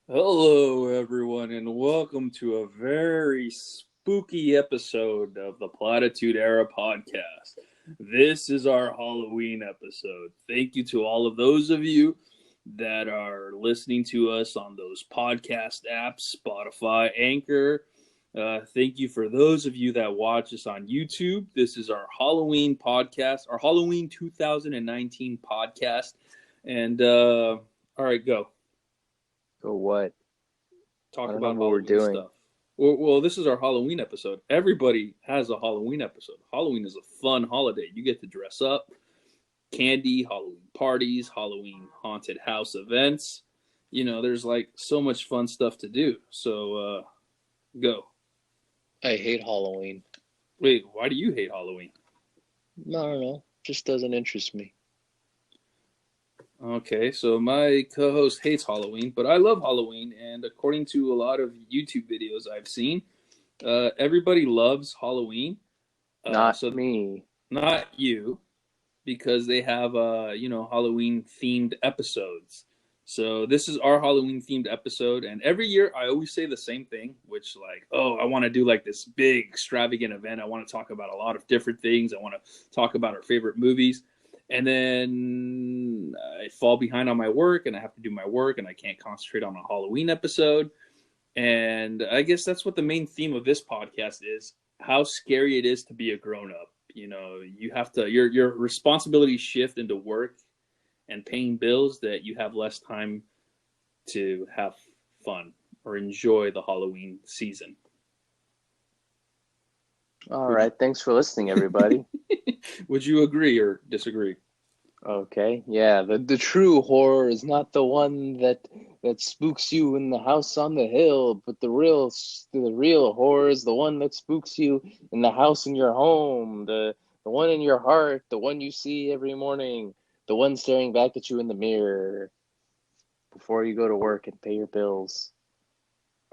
Hello, everyone, and welcome to a very spooky episode of the Platitude Era podcast. This is our Halloween episode. Thank you to all of those of you that are listening to us on those podcast apps, Spotify, Anchor. Thank you for those of you that watch us on YouTube. This is our Halloween podcast, our Halloween 2019 podcast. And, all right, go. So what? Talk I don't know about what we're Halloween doing. stuff. Well, this is our Halloween episode. Everybody has a Halloween episode. Halloween is a fun holiday. You get to dress up, candy, Halloween parties, Halloween haunted house events. You know, there's like so much fun stuff to do. So, go. I hate Halloween. Wait, why do you hate Halloween? I don't know. Just doesn't interest me. Okay, so my co-host hates Halloween, but I love Halloween, and according to a lot of YouTube videos I've seen, everybody loves Halloween. Not So me. not you, because they have Halloween themed episodes. So this is our Halloween themed episode, and every year I always say the same thing, which like, oh, I want to do like this big extravagant event. I want to talk about a lot of different things. I want to talk about our favorite movies. And then I fall behind on my work and I have to do my work and I can't concentrate on a Halloween episode. And I guess that's what the main theme of this podcast is: how scary it is to be a grown up. You know, you have to your responsibilities shift into work and paying bills, that you have less time to have fun or enjoy the Halloween season. All Would you right. Thanks for listening, everybody. would you agree or disagree? Okay. Yeah. The true horror is not the one that spooks you in the house on the hill, but the real horror is the one that spooks you in the house in your home, the one in your heart, the one you see every morning, the one staring back at you in the mirror before you go to work and pay your bills.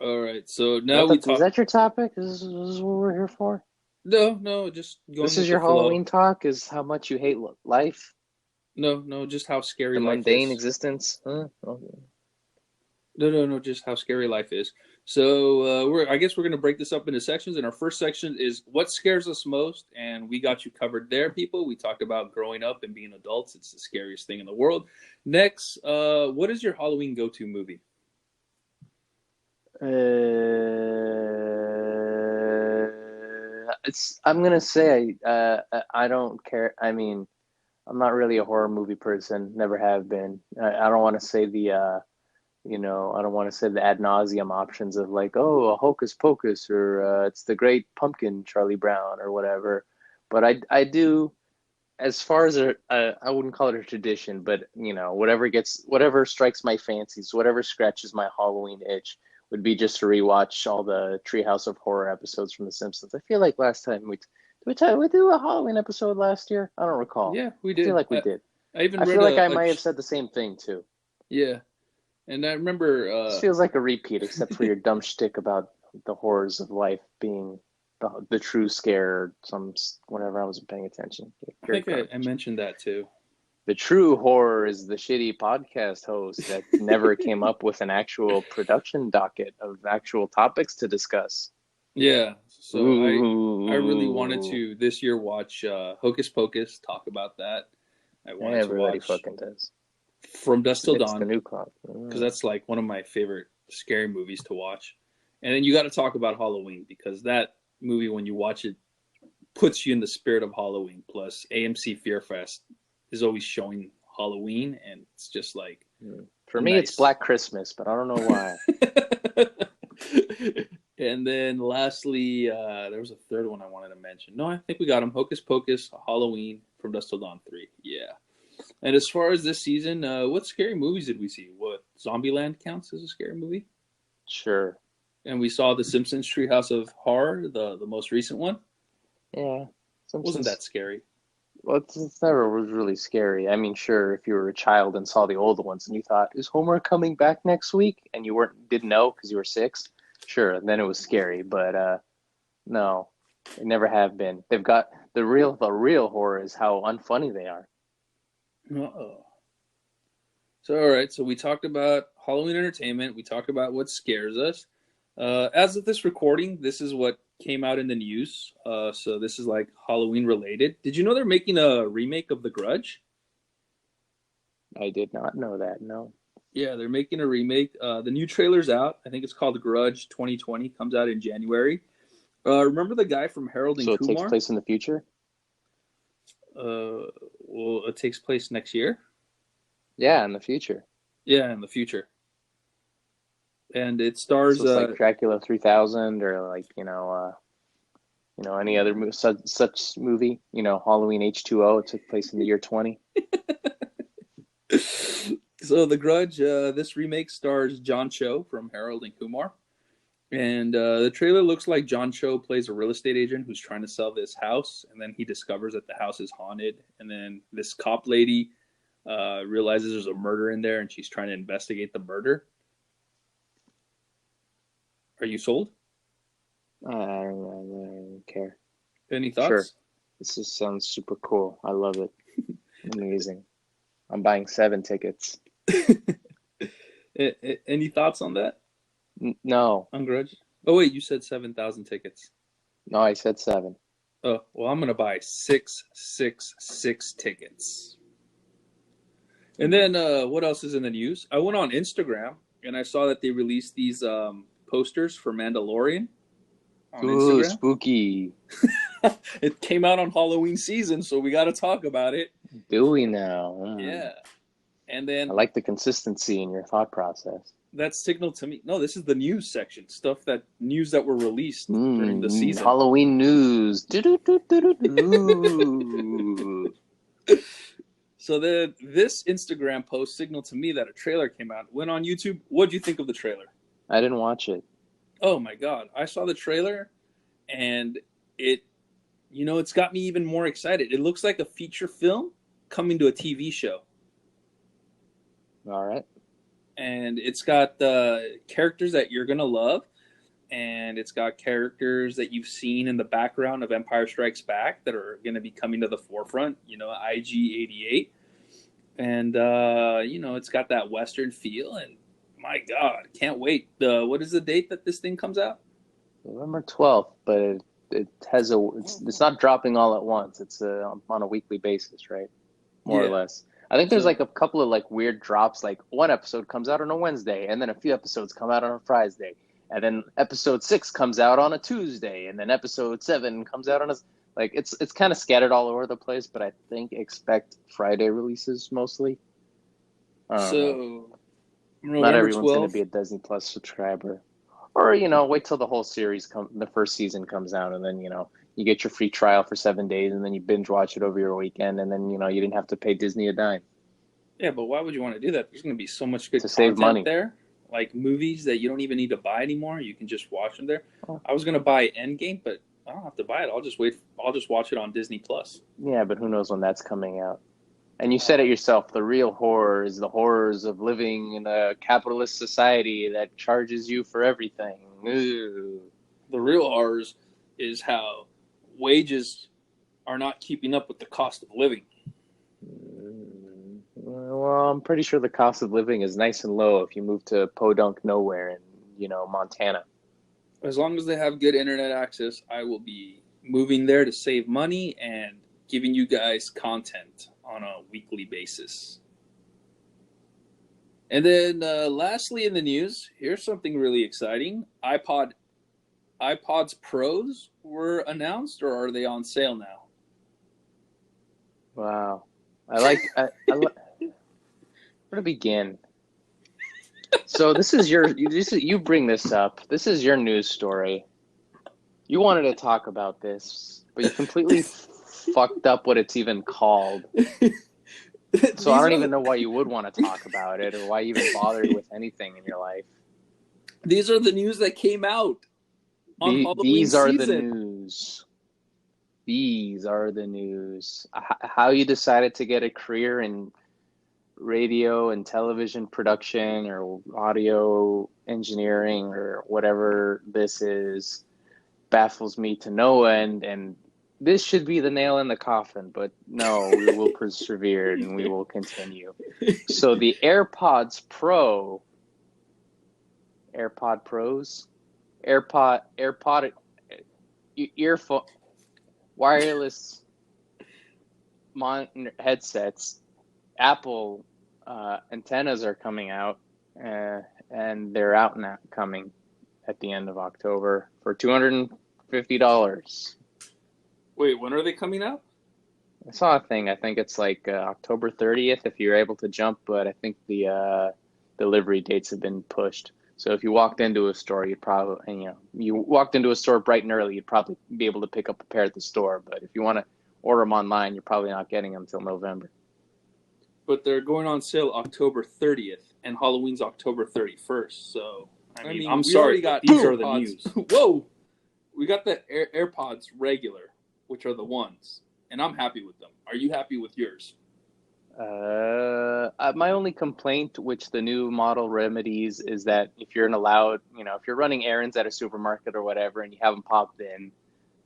All right, so Is now that we is talk. that your topic? Is this what we're here for? No, just going This with is the your flow. Halloween talk? Is how much you hate life, No, just how scary the life mundane is. existence? Huh? Okay. No, just how scary life is. So I guess we're gonna break this up into sections. And our first section is what scares us most, and we got you covered there, people. We talked about growing up and being adults. It's the scariest thing in the world. Next, what is your Halloween go-to movie? I'm gonna say I don't care. I mean, I'm not really a horror movie person. Never have been. I don't want to say I don't want to say the ad nauseum options of like, oh, a Hocus Pocus or it's the Great Pumpkin, Charlie Brown or whatever. But I do, as far as I wouldn't call it a tradition, but whatever strikes my fancies, whatever scratches my Halloween itch would be just to rewatch all the Treehouse of Horror episodes from The Simpsons. I feel like last time we do a Halloween episode last year. I don't recall. Yeah, we I feel did. like we did. I even I read feel like I might have said the same thing too. yeah, and I remember This feels like a repeat, except for your dumb shtick about the horrors of life being the true scare or some whatever. I wasn't paying attention. I Pure think I garbage. mentioned that too. The true horror is the shitty podcast host that never came up with an actual production docket of actual topics to discuss. Yeah, so I really wanted Ooh, to this year watch Hocus Pocus, talk about that. I wanted to everybody watch fucking does. From Dusk Till It's the Dawn, new clock. because that's like one of my favorite scary movies to watch. And then you got to talk about Halloween, because that movie, when you watch it, puts you in the spirit of Halloween. Plus, AMC Fear Fest is always showing Halloween, and it's just like For a me, it's nice. Black Christmas, but I don't know why. And then lastly, there was a third one I wanted to mention. No, I think we got them. Hocus Pocus, Halloween, From Dusk Till Dawn 3. Yeah. And as far as this season, what scary movies did we see? What, Zombieland counts as a scary movie? Sure. And we saw The Simpsons Treehouse of Horror, the most recent one. Yeah. Wasn't Simpsons. that scary? Well, it's never was really scary. I mean, sure, if you were a child and saw the old ones and you thought, "Is Homer coming back next week?" and you didn't know because you were six, sure, then it was scary. But no, they never have been. They've got the real horror is how unfunny they are. Uh-oh. So, all right. So we talked about Halloween entertainment. We talk about what scares us. As of this recording, this is what came out in the news. So this is like Halloween related. Did you know they're making a remake of The Grudge? I did not know that. No. Yeah, they're making a remake. The new trailer's out. I think it's called Grudge 2020. Comes out in January. Remember the guy from Harold and So it takes Kumar? place in the future? Well, it takes place next year. Yeah, in the future. Yeah, in the future. And it stars. So it's like Dracula 3000, or like any other such movie. Halloween H2O. It took place in the year 20. So The Grudge, this remake stars John Cho from Harold and Kumar. And the trailer looks like John Cho plays a real estate agent who's trying to sell this house, and then he discovers that the house is haunted. And then this cop lady realizes there's a murder in there, and she's trying to investigate the murder. Are you sold? I don't care. Any thoughts? Sure. This just sounds super cool. I love it. Amazing. I'm buying 7 tickets. Any thoughts on that? No. On Grudge? Oh, wait, you said 7,000 tickets. No, I said 7. Oh, well, I'm going to buy 666 tickets. And then what else is in the news? I went on Instagram, and I saw that they released these posters for Mandalorian on Ooh, Instagram. spooky. It came out on Halloween season, so we got to talk about it. Do we now? Yeah. And then I like the consistency in your thought process. That signaled to me. No, this is the news section. News that were released during the season. Halloween news. So this Instagram post signaled to me that a trailer came out. Went on YouTube. What do you think of the trailer? I didn't watch it. Oh my God. I saw the trailer and it's got me even more excited. It looks like a feature film coming to a TV show. All right. And it's got characters that you're going to love. And it's got characters that you've seen in the background of Empire Strikes Back that are going to be coming to the forefront. IG-88. And, it's got that Western feel. And my God, can't wait. What is the date that this thing comes out? November 12th, but it's not dropping all at once. It's on a weekly basis, right? More or less. I think there's like a couple of like weird drops. Like one episode comes out on a Wednesday, and then a few episodes come out on a Friday, and then episode 6 comes out on a Tuesday, and then episode 7 comes out on a it's kind of scattered all over the place. But I think expect Friday releases mostly. So not everyone's going to be a Disney Plus subscriber. Or, wait till the whole series the first season comes out, and then, you get your free trial for 7 days, and then you binge watch it over your weekend, and then, you didn't have to pay Disney a dime. Yeah, but why would you want to do that? There's going to be so much good content save money there. Like movies that you don't even need to buy anymore. You can just watch them there. Oh. I was going to buy Endgame, but I don't have to buy it. I'll just watch it on Disney Plus. Yeah, but who knows when that's coming out. And you said it yourself, the real horror is the horrors of living in a capitalist society that charges you for everything. Ooh. The real horrors is how wages are not keeping up with the cost of living. Well, I'm pretty sure the cost of living is nice and low if you move to Podunk nowhere in, Montana. As long as they have good internet access, I will be moving there to save money and giving you guys content on a weekly basis. And then lastly in the news, here's something really exciting. iPods Pros were announced, or are they on sale now? Wow. Where to begin? So you bring this up. This is your news story. You wanted to talk about this, but you completely fucked up what it's even called. So I don't even know why you would want to talk about it, or why you even bothered with anything in your life. These are the news that came out on Halloween season. These are the news. How you decided to get a career in radio and television production or audio engineering or whatever this is baffles me to no end, and this should be the nail in the coffin, but no, we will persevere and we will continue. So the AirPods Pro AirPod Pros, AirPod earphone wireless headsets. Apple antennas are coming out, and they're out now, coming at the end of October for $250. Wait, when are they coming out? I saw a thing. I think it's like October 30th if you're able to jump, but I think the delivery dates have been pushed. So if you walked into a store, you'd probably, and, you walked into a store bright and early, you'd probably be able to pick up a pair at the store. But if you want to order them online, you're probably not getting them until November. But they're going on sale October 30th, and Halloween's October 31st. So, I mean I'm sorry, these are the news. Whoa! We got the AirPods regular, which are the ones, and I'm happy with them. Are you happy with yours? My only complaint, which the new model remedies, is that if you're if you're running errands at a supermarket or whatever, and you have them popped in,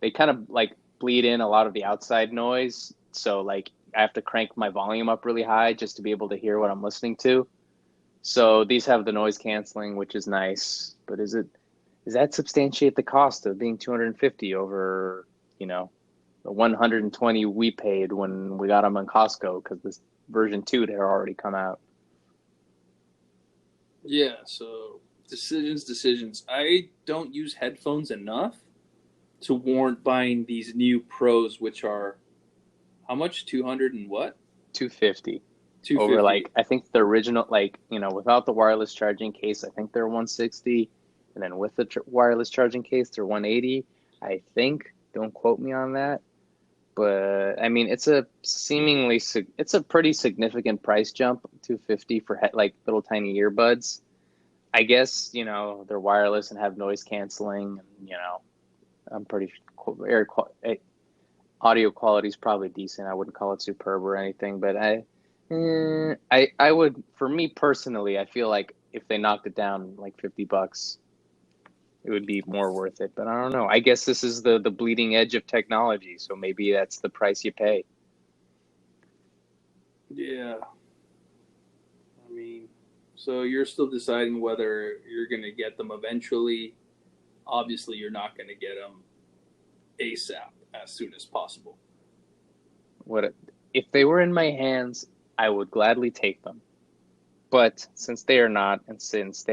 they kind of like bleed in a lot of the outside noise. So like I have to crank my volume up really high just to be able to hear what I'm listening to. So these have the noise canceling, which is nice. But does that substantiate the cost of being 250 over, the 120 we paid when we got them on Costco, because this version 2 had already come out? Yeah, so decisions. I don't use headphones enough to warrant buying these new Pros, which are how much? 200 and what? 250. 250. Over, like, I think the original, like, without the wireless charging case, I think they're 160, and then with the wireless charging case, they're 180. I think. Don't quote me on that. But I mean, it's a pretty significant price jump, 250 for like little tiny earbuds. I guess, they're wireless and have noise canceling, and I'm pretty audio quality is probably decent. I wouldn't call it superb or anything, but I would, for me personally, I feel like if they knocked it down like $50, it would be more worth it. But I don't know. I guess this is the bleeding edge of technology, so maybe that's the price you pay. Yeah. I mean, so you're still deciding whether you're going to get them eventually. Obviously, you're not going to get them ASAP, as soon as possible. If they were in my hands, I would gladly take them. But since they are not, and since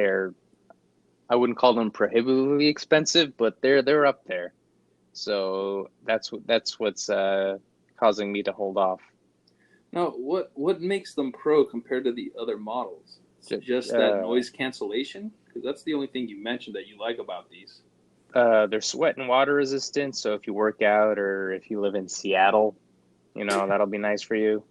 I wouldn't call them prohibitively expensive, but they're up there. So that's what's causing me to hold off. Now, what makes them Pro compared to the other models? Just that noise cancellation? Because that's the only thing you mentioned that you like about these. They're sweat and water resistant, so if you work out or if you live in Seattle, that'll be nice for you.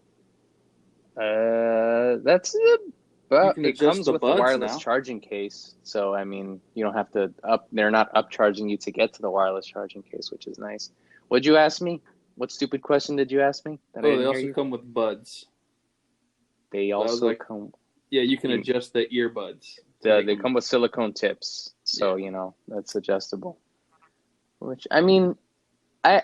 That's it. But it comes with a wireless charging case, so I mean, you don't have to they're not upcharging you to get to the wireless charging case, which is nice. What'd you ask me? What stupid question did you ask me? They also come with buds. They also come. Yeah, you can adjust the earbuds. They come with silicone tips, so that's adjustable. Which, I mean, I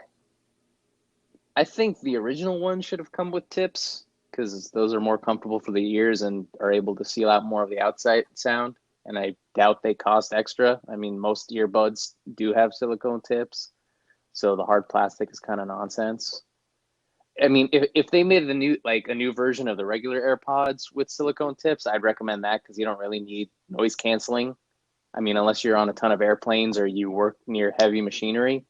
think the original one should have come with tips, because those are more comfortable for the ears and are able to seal out more of the outside sound. And I doubt they cost extra. I mean, most earbuds do have silicone tips, so the hard plastic is kind of nonsense. I mean, if they made a new version of the regular AirPods with silicone tips, I'd recommend that, because you don't really need noise canceling. I mean, unless you're on a ton of airplanes or you work near heavy machinery,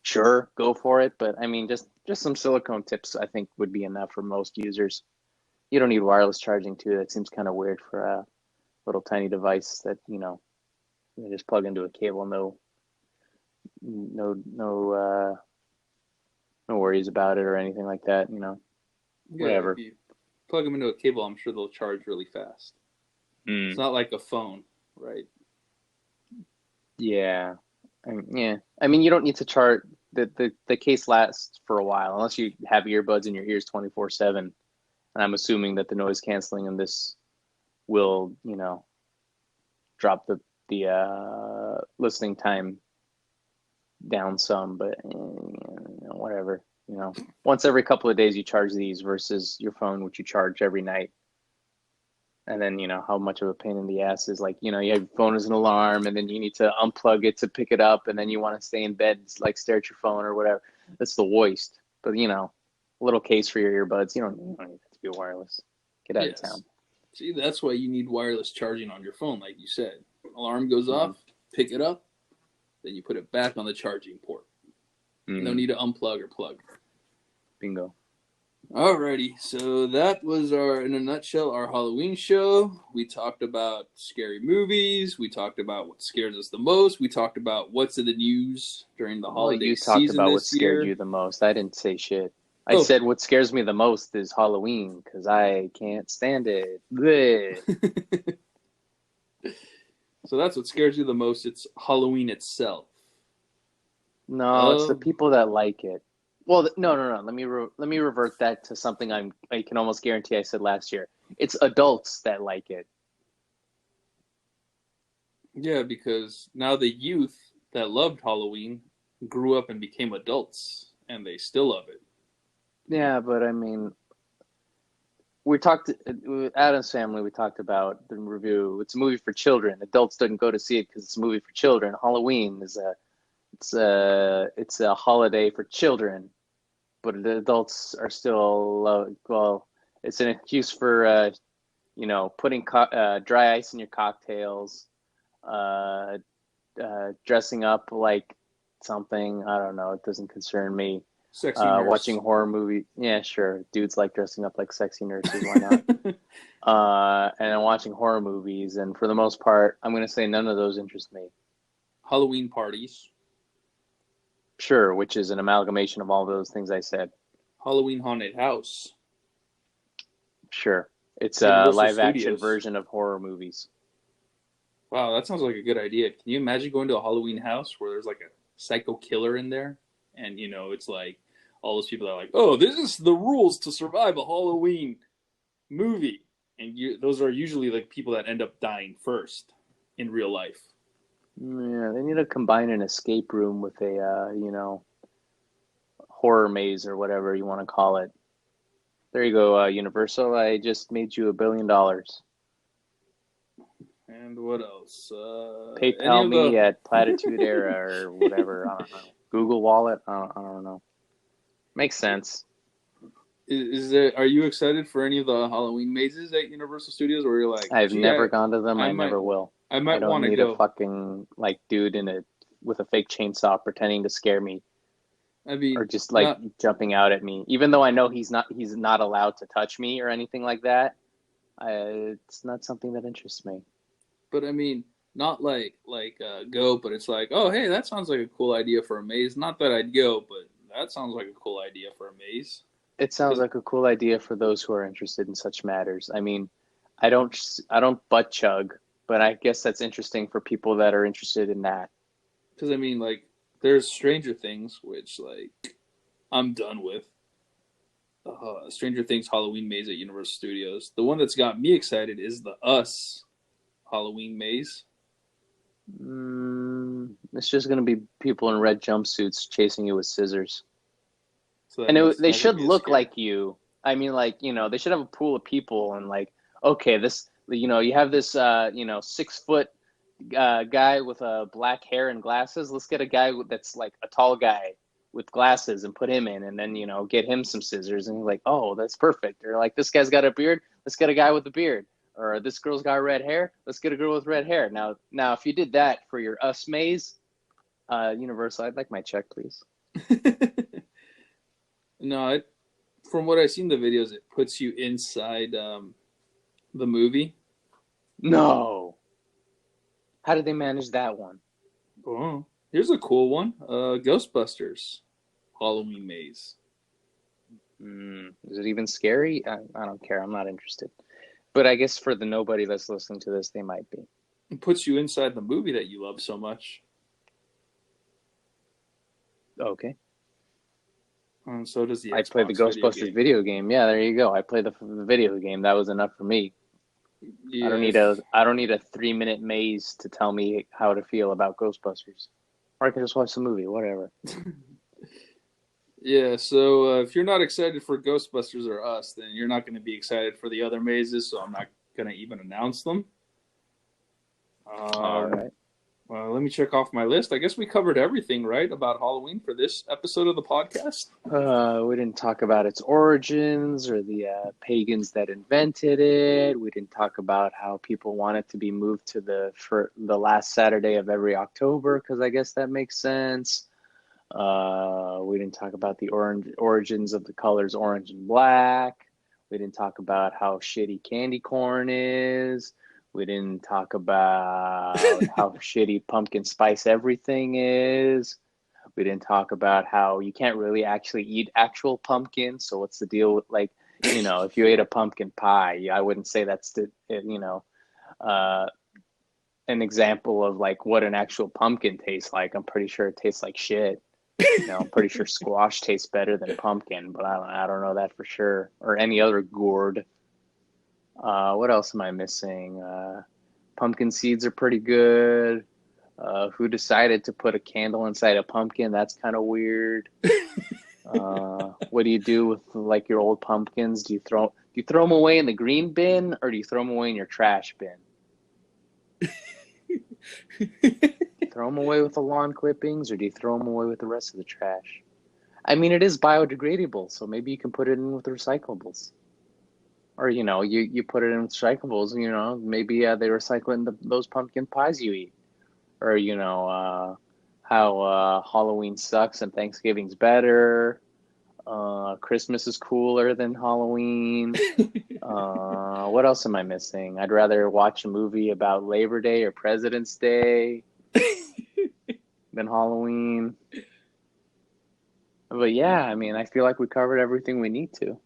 sure, go for it. But I mean, just some silicone tips, I think, would be enough for most users. You don't need wireless charging too. That seems kind of weird for a little tiny device that you just plug into a cable. No worries about it or anything like that. Whatever. If you plug them into a cable, I'm sure they'll charge really fast. It's not like a phone, right? Yeah. I mean, you don't need to charge. The case lasts for a while, unless you have earbuds in your ears 24/7. And I'm assuming that the noise canceling in this will, drop the listening time down some, but whatever. Once every couple of days you charge these versus your phone, which you charge every night. And then, how much of a pain in the ass is like, you have your phone as an alarm and then you need to unplug it to pick it up and then you want to stay in bed, like stare at your phone or whatever. That's the worst. But, a little case for your earbuds. You don't need it to be wireless. Get out of Yes. town. See, that's why you need wireless charging on your phone, like you said. Alarm goes Mm-hmm. off, pick it up, then you put it back on the charging port. Mm-hmm. No need to unplug or plug. Bingo. Alrighty, so that was in a nutshell, our Halloween show. We talked about scary movies. We talked about what scares us the most. We talked about what's in the news during the holiday you talked season about what this scared year. you the most. I didn't say shit. I said what scares me the most is Halloween because I can't stand it. So that's what scares you the most. It's Halloween itself. No, it's the people that like it. Well, no. Let me revert that to something I can almost guarantee I said last year. It's adults that like it. Yeah, because now the youth that loved Halloween grew up and became adults, and they still love it. Yeah, but I mean, we talked with Adam's Family. We talked about the review. It's a movie for children. Adults didn't go to see it because it's a movie for children. Halloween is it's a holiday for children, but the adults are still well. It's an excuse for putting dry ice in your cocktails, dressing up like something. I don't know. It doesn't concern me. Sexy nurse. Watching horror movie. Yeah, sure. Dudes like dressing up like sexy nurses. Why not? And then watching horror movies. And for the most part, I'm going to say none of those interest me. Halloween parties. Sure, which is an amalgamation of all those things I said. Halloween haunted house. Sure. It's a live-action version of horror movies. Wow, that sounds like a good idea. Can you imagine going to a Halloween house where there's like a psycho killer in there? And, it's like all those people are like, oh, this is the rules to survive a Halloween movie. And those are usually like people that end up dying first in real life. Yeah, they need to combine an escape room with a, horror maze or whatever you want to call it. There you go, Universal. I just made you $1 billion. And what else? PayPal me at Platitude Era or whatever. I don't know. Google Wallet. I don't know. Makes sense. Are you excited for any of the Halloween mazes at Universal Studios where you're like, I've never gone to them. I never will. I might want to go. I don't need a fucking dude with a fake chainsaw pretending to scare me. Or just jumping out at me, even though I know he's not allowed to touch me or anything like that. It's not something that interests me. But I mean, not like go, but it's like, oh hey, that sounds like a cool idea for a maze. Not that I'd go, but that sounds like a cool idea for a maze. It sounds like a cool idea for those who are interested in such matters. I mean, I don't butt chug, but I guess that's interesting for people that are interested in that. Because I mean, there's Stranger Things, which I'm done with. Stranger Things Halloween maze at Universal Studios. The one that's got me excited is the Us Halloween maze. It's just going to be people in red jumpsuits chasing you with scissors. So they should look like you. I mean, they should have a pool of people and okay, this, you have this, 6-foot guy with black hair and glasses. Let's get a guy that's like a tall guy with glasses and put him in, and then get him some scissors, and you're like, oh, that's perfect. Or like, this guy's got a beard, let's get a guy with a beard. Or this girl's got red hair, let's get a girl with red hair. Now if you did that for your Us maze, Universal, I'd like my check, please. No, from what I've seen the videos, it puts you inside the movie. No. How did they manage that one? Oh, here's a cool one. Ghostbusters Halloween maze. Is it even scary? I don't care. I'm not interested. But I guess for the nobody that's listening to this, they might be. It puts you inside the movie that you love so much. Okay. And so does the Xbox. I played the Ghostbusters video game. Yeah, there you go. I played the video game. That was enough for me. Yeah. I don't need a 3-minute maze to tell me how to feel about Ghostbusters. Or I can just watch the movie, whatever. Yeah, so if you're not excited for Ghostbusters or Us, then you're not going to be excited for the other mazes, so I'm not gonna even announce them. All right. Well, let me check off my list. I guess we covered everything, right, about Halloween for this episode of the podcast. We didn't talk about its origins or the pagans that invented it. We didn't talk about how people want it to be moved to the last Saturday of every October, because I guess that makes sense. We didn't talk about the origins of the colors orange and black. We didn't talk about how shitty candy corn is. We didn't talk about how shitty pumpkin spice everything is. We didn't talk about how you can't really actually eat actual pumpkin. So what's the deal with, like, if you ate a pumpkin pie, I wouldn't say that's an example of like what an actual pumpkin tastes like. I'm pretty sure it tastes like shit. I'm pretty sure squash tastes better than pumpkin, but I don't know that for sure. Or any other gourd. What else am I missing? Pumpkin seeds are pretty good. Who decided to put a candle inside a pumpkin? That's kind of weird. What do you do with like your old pumpkins? Do you throw them away in the green bin, or do you throw them away in your trash bin? Throw them away with the lawn clippings, or do you throw them away with the rest of the trash? I mean, it is biodegradable, so maybe you can put it in with the recyclables. Or, you put it in recyclables, maybe they recycle it in those pumpkin pies you eat. Or, how Halloween sucks and Thanksgiving's better. Christmas is cooler than Halloween. What else am I missing? I'd rather watch a movie about Labor Day or President's Day than Halloween. But yeah, I mean, I feel like we covered everything we need to.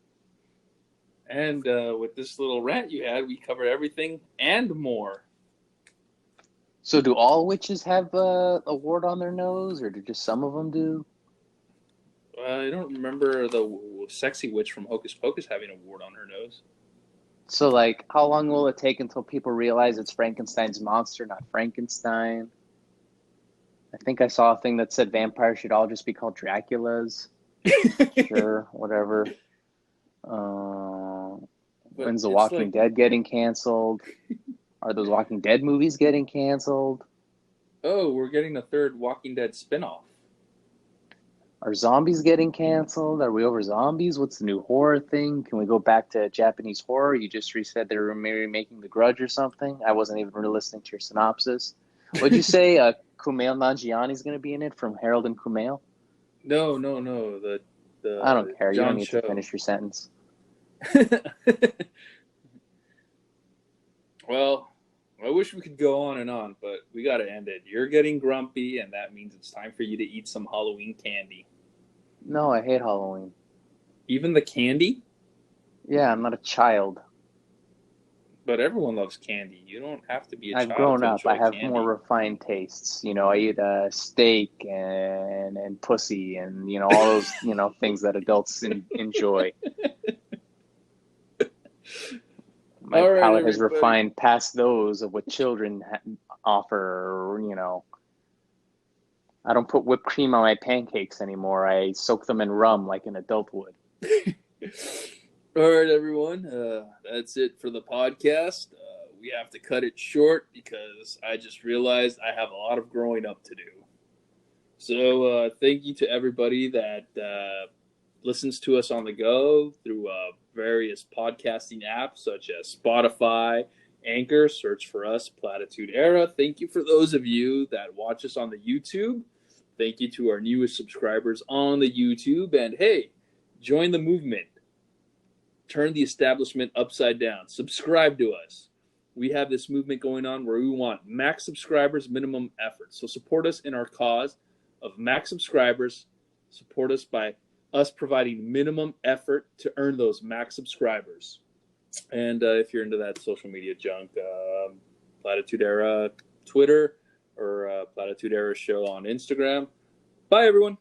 And with this little rant you had, we covered everything and more. So do all witches have a wart on their nose, or do just some of them do? I don't remember the sexy witch from Hocus Pocus having a wart on her nose. So, like, how long will it take until people realize it's Frankenstein's monster, not Frankenstein? I think I saw a thing that said vampires should all just be called Draculas. Sure, whatever. When's The Walking Dead getting canceled? Are those Walking Dead movies getting canceled? Oh, we're getting a third Walking Dead spinoff. Are zombies getting canceled? Are we over zombies? What's the new horror thing? Can we go back to Japanese horror? You just said they were maybe making The Grudge or something. I wasn't even listening to your synopsis. What'd you say? Kumail Nanjiani's going to be in it from Harold and Kumail? No. The I don't care. John You don't need show. to finish your sentence. Well, I wish we could go on and on, but we got to end it. You're getting grumpy, and that means it's time for you to eat some Halloween candy. No, I hate Halloween. Even the candy? Yeah, I'm not a child. But everyone loves candy. You don't have to be a child. I've grown to up. I have candy. more refined tastes. I eat steak and pussy and all those things that adults enjoy. My palate has refined past those of what children offer. I don't put whipped cream on my pancakes anymore. I soak them in rum like an adult would. All right, everyone. That's it for the podcast. We have to cut it short because I just realized I have a lot of growing up to do. So thank you to everybody that listens to us on the go through various podcasting apps such as Spotify, Anchor. Search for us, Platitude Era. Thank you for those of you that watch us on the YouTube. Thank you to our newest subscribers on the YouTube. And hey, join the movement. Turn the establishment upside down. Subscribe to us. We have this movement going on where we want max subscribers, minimum effort. So support us in our cause of max subscribers. Support us by us providing minimum effort to earn those max subscribers. And if you're into that social media junk, Platitude Era Twitter or Platitude Era Show on Instagram. Bye, everyone.